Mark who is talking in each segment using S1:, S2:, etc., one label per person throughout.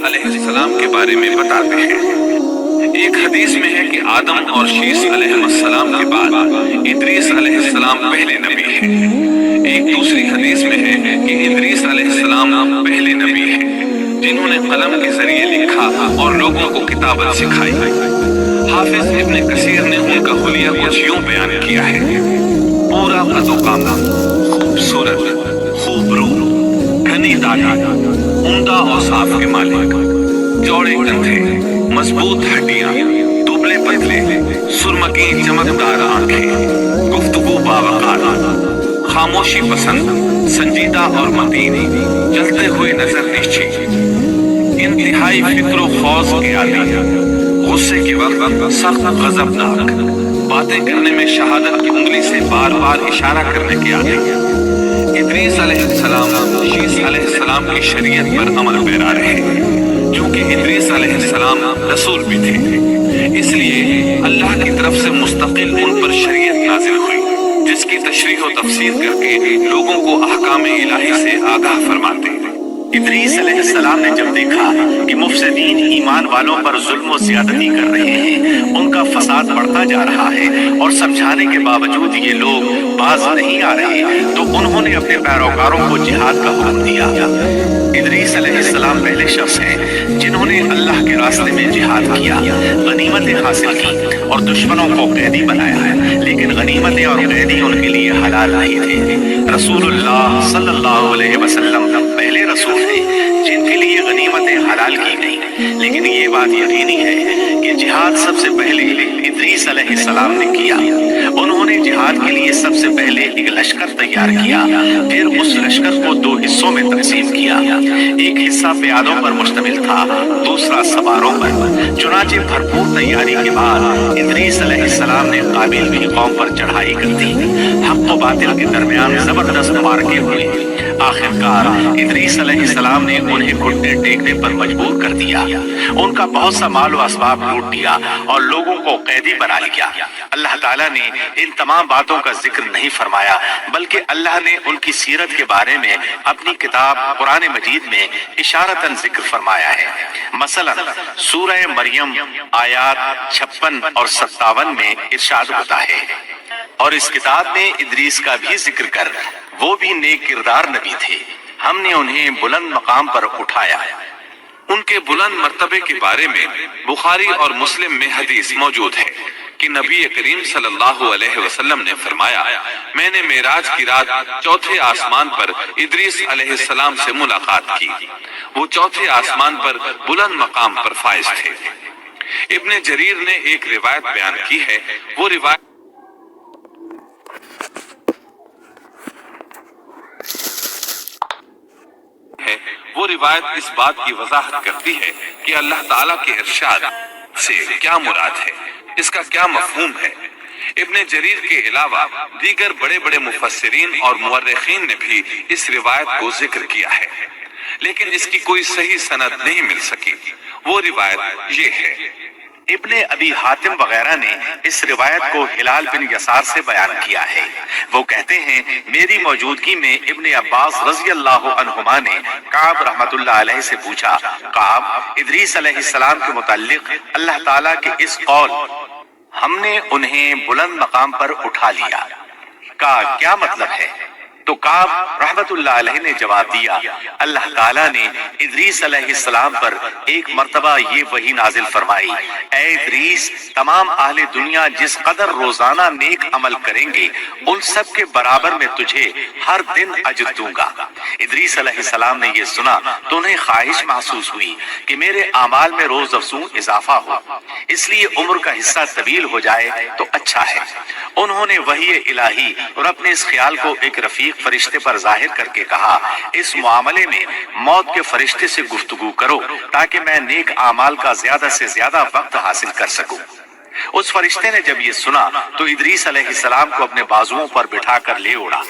S1: अलैहि सलाम के बारे में बताते हैं। एक हदीस में है कि आदम और शीस अलैहिस्सलाम के बाद इदरीस अलैहिस्सलाम पहले नबी हैं। एक दूसरी हदीस में है कि इदरीस अलैहिस्सलाम पहले नबी हैं जिन्होंने कलम के जरिए लिखा और लोगों को किताबत सिखाई। हाफिज इब्न कसीर ने उनका हुलिया कुछ यूं बयान किया है: पूरा कद-ओ-कामा, खूबसूरत, खूबरू, घनी दाढ़ी, उम्दा औसाफ के मालिक, चौड़े कंधे, मजबूत हड्डियां, दुबले पतले, सुरमकी चमकदार आंखें, गुफ्तगू बावकार, खामोशी पसंद, संजीदा और मतीन, चलते हुए नजर निश्चित, इंतहाई फिक्र खौफ के आदी, गुस्से के वक्त सख्त गजबनाक, बातें करने में शहादत की उंगली से बार बार इशारा करने के आदी। इदरीस अलैहिस्सलाम शीस अलैहिस्सलाम की शरीयत पर अमल पैरा रहे। क्योंकि इदरीस अलैहिस्सलाम रसूल भी थे, इसलिए अल्लाह की तरफ से मुस्तकिल उन पर शरीयत नाजिल हुई, जिसकी तशरीह और तफसीर करके लोगों को अहकाम इलाही से आगाह फरमाते हैं।
S2: इदरीस अलैहिस्सलाम ने जब देखा कि मुफसिदीन ईमान वालों पर जुल्म और ज्यादती कर रहे हैं, उनका फसाद बढ़ता जा रहा है और समझाने के बावजूद ये लोग बाज नहीं आ रहे, तो उन्होंने अपने पैरोकारों को जिहाद का हुक्म दिया। इदरीस अलैहिस्सलाम पहले शख्स हैं जिन्होंने अल्लाह के रास्ते में जिहाद किया, गनीमतें हासिल की और दुश्मनों को कैदी बनाया है, लेकिन गनीमतें और कैदी उनके लिए हलाल नहीं थे। रसूलुल्लाह सल्लल्लाहु अलैहि वसल्लम पहले रसूल थे जिनके लिए गनीमतें हलाल की गई, लेकिन ये बात यकीनी है कि जिहाद सबसे पहले इदरीस अलैहिस्सलाम ने किया। उन्होंने जिहाद के लिए सबसे पहले एक लश्कर तैयार किया, फिर उस लश्कर को दो हिस्सों में तकसीम किया। एक हिस्सा प्यादों पर मुश्तमिल था, दूसरा सवारों पर। चुनाचे भरपूर तैयारी के बाद इदरीस अलैहिस्सलाम ने काबिल की कौम पर चढ़ाई कर दी। हक व बातिल के दरमियान जबरदस्त मारके हुए। आखिरकार इदरीस अलैहिस्सलाम ने उन्हें घुटने टेकने पर मजबूर कर दिया। उनका बहुत सा माल व असबाब लूट दिया और लोगों को कैदी बना लिया। अल्लाह ताला ने इन तमाम बातों का जिक्र नहीं फरमाया, बल्कि अल्लाह ने उनकी सीरत के बारे में अपनी किताब कुरान मजीद में इशारतन जिक्र फरमाया है। मसलन सूरह मरियम आयात 56 और 57 में इरशाद होता है, और इस किताब में इदरीस का भी जिक्र कर वो भी नेक किरदार नबी थे, हमने उन्हें बुलंद मकाम पर उठाया।
S1: उनके बुलंद मर्तबे के बारे में बुखारी और मुस्लिम में हदीस मौजूद है कि नबी करीम सल्लल्लाहु अलैहि वसल्लम ने फरमाया, मैंने मेराज की रात चौथे आसमान पर इदरीस अलैहिस्सलाम से मुलाकात की। वो चौथे आसमान पर बुलंद मकाम पर फाइज थे। इब्न जरीर ने एक रिवायत बयान की है। वो रिवायत इस बात की वजाहत करती है कि अल्लाह ताला के इरशाद से क्या मुराद है, इसका क्या मफहूम है। इब्न जरीर के अलावा दीगर बड़े बड़े मुफस्सिरीन और मुअर्रिखीन ने भी इस रिवायत को जिक्र किया है, लेकिन इसकी कोई सही सनद नहीं मिल सकी। वो रिवायत ये है।
S2: इब्ने अबी हातिम वगैरह ने इस रिवायत को हिलाल बिन यसार से बयान किया है। वो कहते हैं, मेरी मौजूदगी में इब्ने अब्बास रज़ी अल्लाह अन्हुमा ने काब रहमतुल्लाह अलैहि से पूछा, काब, इदरीस अलैहिस्सलाम के मुताल्लिक अल्लाह ताला के इस कौल हमने उन्हें बुलंद मकाम पर उठा लिया का क्या मतलब है? तो काब रहमतुल्लाह अलैहि ने जवाब दिया, अल्लाह ताला ने इदरीस अलैहिस्सलाम पर एक मर्तबा ये वही नाजिल फरमाई, ऐ इदरीस, तमाम अहले दुनिया जिस कदर रोजाना नेक अमल करेंगे उन सब के बराबर में तुझे हर दिन अजर दूंगा। इदरीस अलैहिस्सलाम ने ये सुना तो उन्हें ख्वाहिश महसूस हुई कि मेरे आमाल में रोज अफजूं इजाफा हो, इसलिए उम्र का हिस्सा तवील हो जाए तो अच्छा है। उन्होंने वही इलाही और अपने इस ख्याल को एक रफीक फरिश्ते पर जाहिर करके कहा, इस मामले में मौत के फरिश्ते से गुफ्तगू करो ताकि मैं नेक आमाल का ज्यादा से ज्यादा वक्त हासिल कर सकूं। उस फरिश्ते ने जब ये सुना तो इदरीस अलैहिस्सलाम को अपने बाजुओं पर बिठाकर ले उड़ा।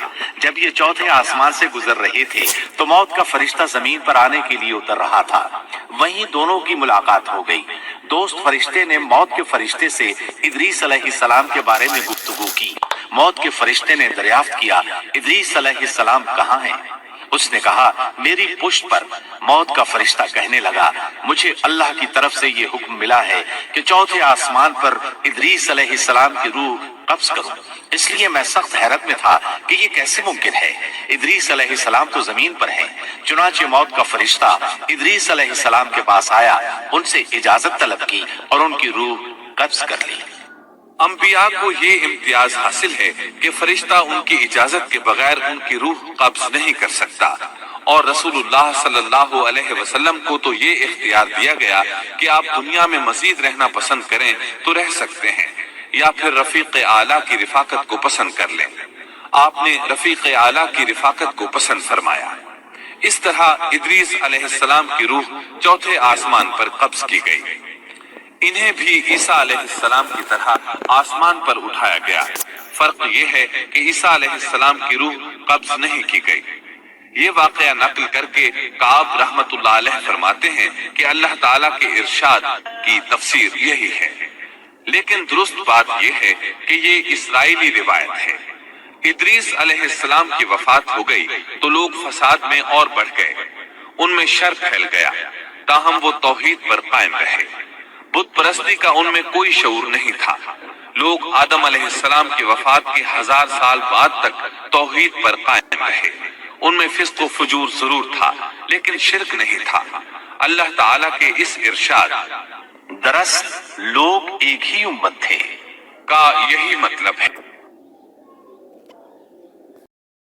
S2: जब ये चौथे आसमान से गुजर रहे थे तो मौत का फरिश्ता जमीन पर आने के लिए उतर रहा था। वहीं दोनों की मुलाकात हो गई। दोस्त फरिश्ते ने मौत के फरिश्ते से इदरीस अलैहिस्सलाम के बारे में गुफ्तगू की। मौत के फरिश्ते ने दरियाफ्त किया, इदरीस अलैहिस्सलाम कहाँ हैं? اس نے کہا میری پشت پر موت کا فرشتہ کہنے لگا مجھے اللہ کی طرف سے یہ حکم ملا ہے کہ چوتھے آسمان پر ادریس علیہ السلام کی روح قبض کروں۔ اس لیے میں سخت حیرت میں تھا کہ یہ کیسے ممکن ہے، ادریس علیہ السلام تو زمین پر ہیں۔ چنانچہ موت کا فرشتہ ادریس علیہ السلام کے پاس آیا، ان سے اجازت طلب کی اور ان کی روح قبض کر لی۔
S1: انبیاء کو یہ امتیاز حاصل ہے کہ فرشتہ ان کی اجازت کے بغیر ان کی روح قبض نہیں کر سکتا، اور رسول اللہ صلی اللہ علیہ وسلم کو تو یہ اختیار دیا گیا کہ آپ دنیا میں مزید رہنا پسند کریں تو رہ سکتے ہیں، یا پھر رفیق اعلیٰ کی رفاقت کو پسند کر لیں۔ آپ نے رفیق اعلیٰ کی رفاقت کو پسند فرمایا۔ اس طرح ادریس علیہ السلام کی روح چوتھے آسمان پر قبض کی گئی۔ انہیں بھی عیسیٰ علیہ السلام کی طرح آسمان پر اٹھایا گیا۔ فرق یہ ہے کہ عیسیٰ علیہ السلام کی روح قبض نہیں کی گئی۔ یہ واقعہ نقل کر کے کعب رحمت اللہ علیہ فرماتے ہیں کہ اللہ تعالیٰ کے ارشاد کی تفسیر یہی ہے، لیکن درست بات یہ ہے کہ یہ اسرائیلی روایت ہے۔ ادریس علیہ السلام کی وفات ہو گئی تو لوگ فساد میں اور بڑھ گئے، ان میں شر پھیل گیا، تاہم وہ توحید پر قائم رہے۔ بت پرستی کا ان میں کوئی شعور نہیں تھا۔ لوگ آدم علیہ السلام کی وفات کے 1000 سال بعد تک توحید پر قائم رہے۔ ان میں فسق و فجور ضرور تھا لیکن شرک نہیں تھا۔ اللہ تعالیٰ کے اس ارشاد
S2: دراصل لوگ ایک ہی امت تھے
S1: کا یہی مطلب ہے۔